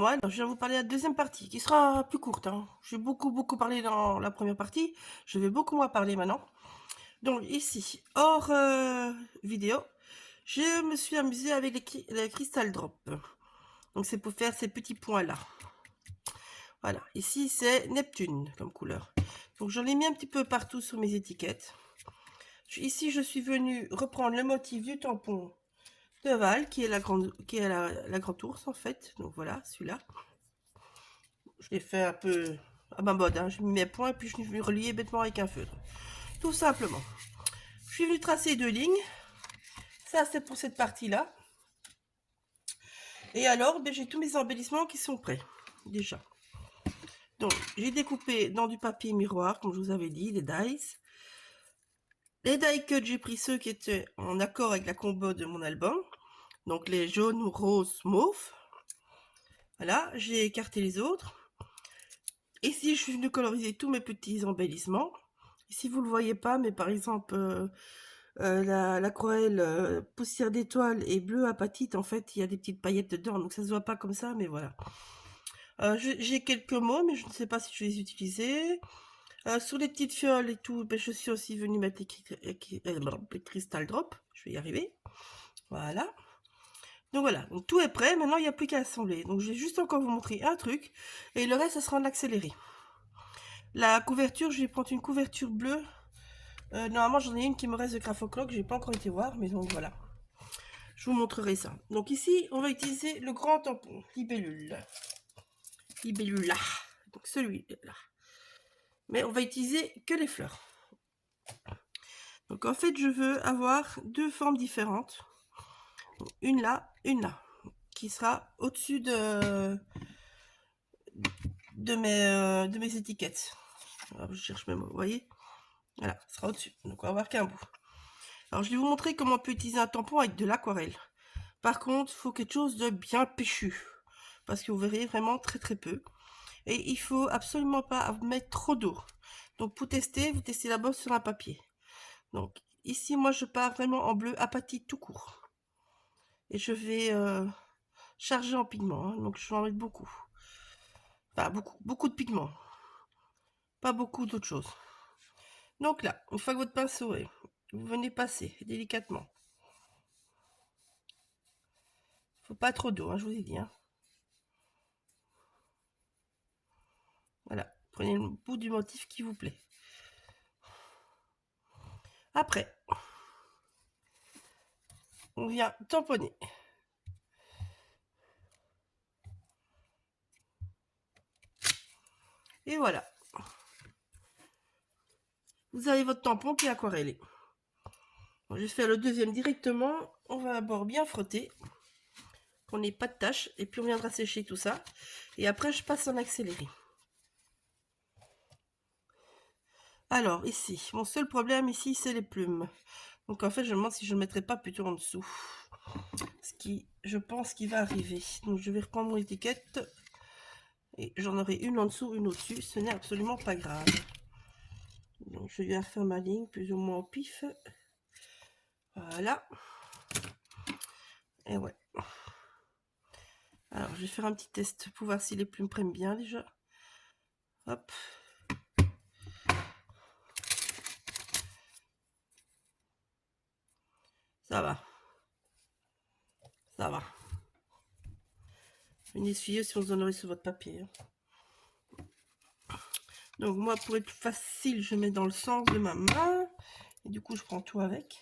moi. Alors, je vais vous parler de la deuxième partie, qui sera plus courte, hein. J'ai beaucoup parlé dans la première partie. Je vais beaucoup moins parler maintenant. Donc ici, hors vidéo, je me suis amusée avec les Crystal Drop. Donc c'est pour faire ces petits points là. Voilà, ici c'est Neptune comme couleur. Donc j'en ai mis un petit peu partout sur mes étiquettes. Ici je suis venue reprendre le motif du tampon de Val, qui est la grande ours en fait. Donc voilà, celui-là. Je l'ai fait un peu à ma mode, hein. J'ai mis mes points et puis je l'ai relié bêtement avec un feutre. Tout simplement. Je suis venue tracer 2 lignes. Ça c'est pour cette partie-là. Et alors, ben, j'ai tous mes embellissements qui sont prêts, déjà. Donc, j'ai découpé dans du papier miroir, comme je vous avais dit, les dies. Les die cut, j'ai pris ceux qui étaient en accord avec la combo de mon album. Donc, les jaunes, roses, mauves. Voilà, j'ai écarté les autres. Ici, je suis venue coloriser tous mes petits embellissements. Ici, vous ne le voyez pas, mais par exemple, l'aquarelle poussière d'étoile et bleu apatite, en fait, il y a des petites paillettes dedans. Donc, ça ne se voit pas comme ça, mais voilà. J'ai quelques mots, mais je ne sais pas si je vais les utiliser. Sous les petites fioles et tout, ben, je suis aussi venue mettre les Crystal Drop. Je vais y arriver. Voilà. Donc voilà, donc tout est prêt. Maintenant, il n'y a plus qu'à assembler. Donc je vais juste encore vous montrer un truc. Et le reste, ça sera en accéléré. La couverture, je vais prendre une couverture bleue. Normalement, j'en ai une qui me reste de Graphoclock. Je n'ai pas encore été voir, mais donc voilà. Je vous montrerai ça. Donc ici, on va utiliser le grand tampon, libellule. Libellula. Donc celui-là. Mais on va utiliser que les fleurs. Donc en fait, je veux avoir 2 formes différentes. Une là, qui sera au-dessus de mes étiquettes. Alors, je cherche mes mots, vous voyez. Voilà, ça sera au-dessus. Donc on va avoir qu'un bout. Alors je vais vous montrer comment on peut utiliser un tampon avec de l'aquarelle. Par contre, il faut quelque chose de bien péchu. Parce que vous verrez vraiment très peu. Et il faut absolument pas mettre trop d'eau. Donc pour tester, vous testez d'abord sur un papier. Donc ici, moi je pars vraiment en bleu apatite tout court. Et je vais charger en pigments, hein, donc je vais en mettre beaucoup. Enfin beaucoup de pigments. Pas beaucoup d'autres choses. Donc là, une fois que votre pinceau est, vous venez passer délicatement. Faut pas trop d'eau, hein, je vous ai dit. Hein. Voilà, prenez le bout du motif qui vous plaît. Après, on vient tamponner. Et voilà. Vous avez votre tampon qui est aquarellé. Bon, je vais faire le deuxième directement. On va d'abord bien frotter. Qu'on n'ait pas de taches. Et puis on viendra sécher tout ça. Et après, je passe en accéléré. Alors, ici, mon seul problème ici, c'est les plumes. Donc en fait, je me demande si je ne le mettrai pas plutôt en dessous. Ce qui, je pense, qu'il va arriver. Donc je vais reprendre mon étiquette. Et j'en aurai une en dessous, une au-dessus. Ce n'est absolument pas grave. Donc je viens faire ma ligne plus ou moins au pif. Voilà. Et ouais. Alors je vais faire un petit test pour voir si les plumes prennent bien déjà. Hop. Ça va. Ça va. Une essuyeuse si vous en aurez sur votre papier. Donc moi, pour être facile, je mets dans le sens de ma main. Et du coup, je prends tout avec.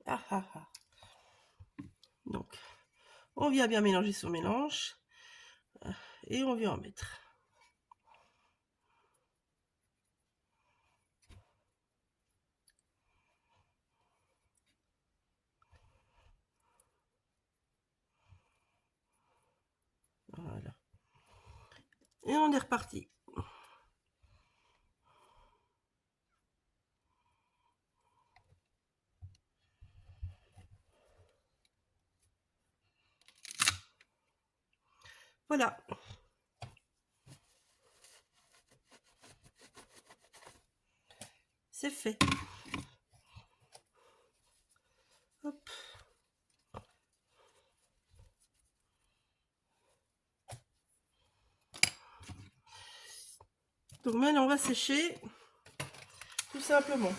Ah ah ah. Donc, on vient bien mélanger son mélange. Et on vient en mettre. Voilà. Et on est reparti. Voilà. C'est fait. Hop. Donc maintenant, on va sécher tout simplement.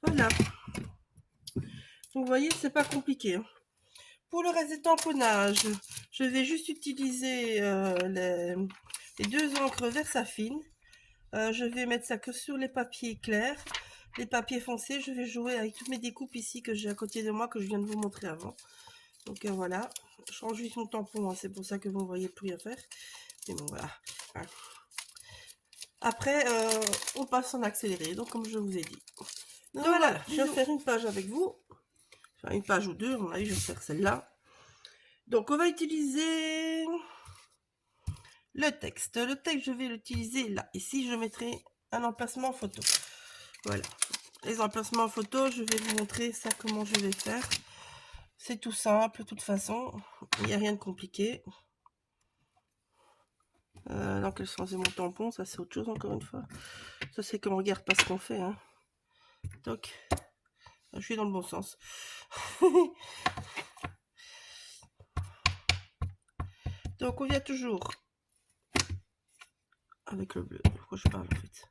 Voilà. Vous voyez, c'est pas compliqué, hein. Pour le reste des tamponnages, je vais juste utiliser les deux encres Versafine. Je vais mettre ça que sur les papiers clairs. Les papiers foncés, je vais jouer avec toutes mes découpes ici que j'ai à côté de moi, que je viens de vous montrer avant. Donc voilà, je change juste mon tampon, hein, c'est pour ça que vous ne voyez plus rien faire. Mais bon, voilà. Après, on passe en accéléré, donc comme je vous ai dit. Donc voilà, je vais faire une page avec vous. Enfin, une page ou deux, à mon avis, je vais faire celle-là. Donc on va utiliser le texte. Le texte, je vais l'utiliser là. Ici, je mettrai un emplacement photo. Voilà. Les emplacements photo, je vais vous montrer ça, comment je vais faire. C'est tout simple, de toute façon. Il n'y a rien de compliqué. Dans quel sens est mon tampon? Ça, c'est autre chose, encore une fois. Ça, c'est qu'on regarde pas ce qu'on fait. Hein. Donc, je suis dans le bon sens. Donc, on vient toujours avec le bleu. Pourquoi je parle, en fait?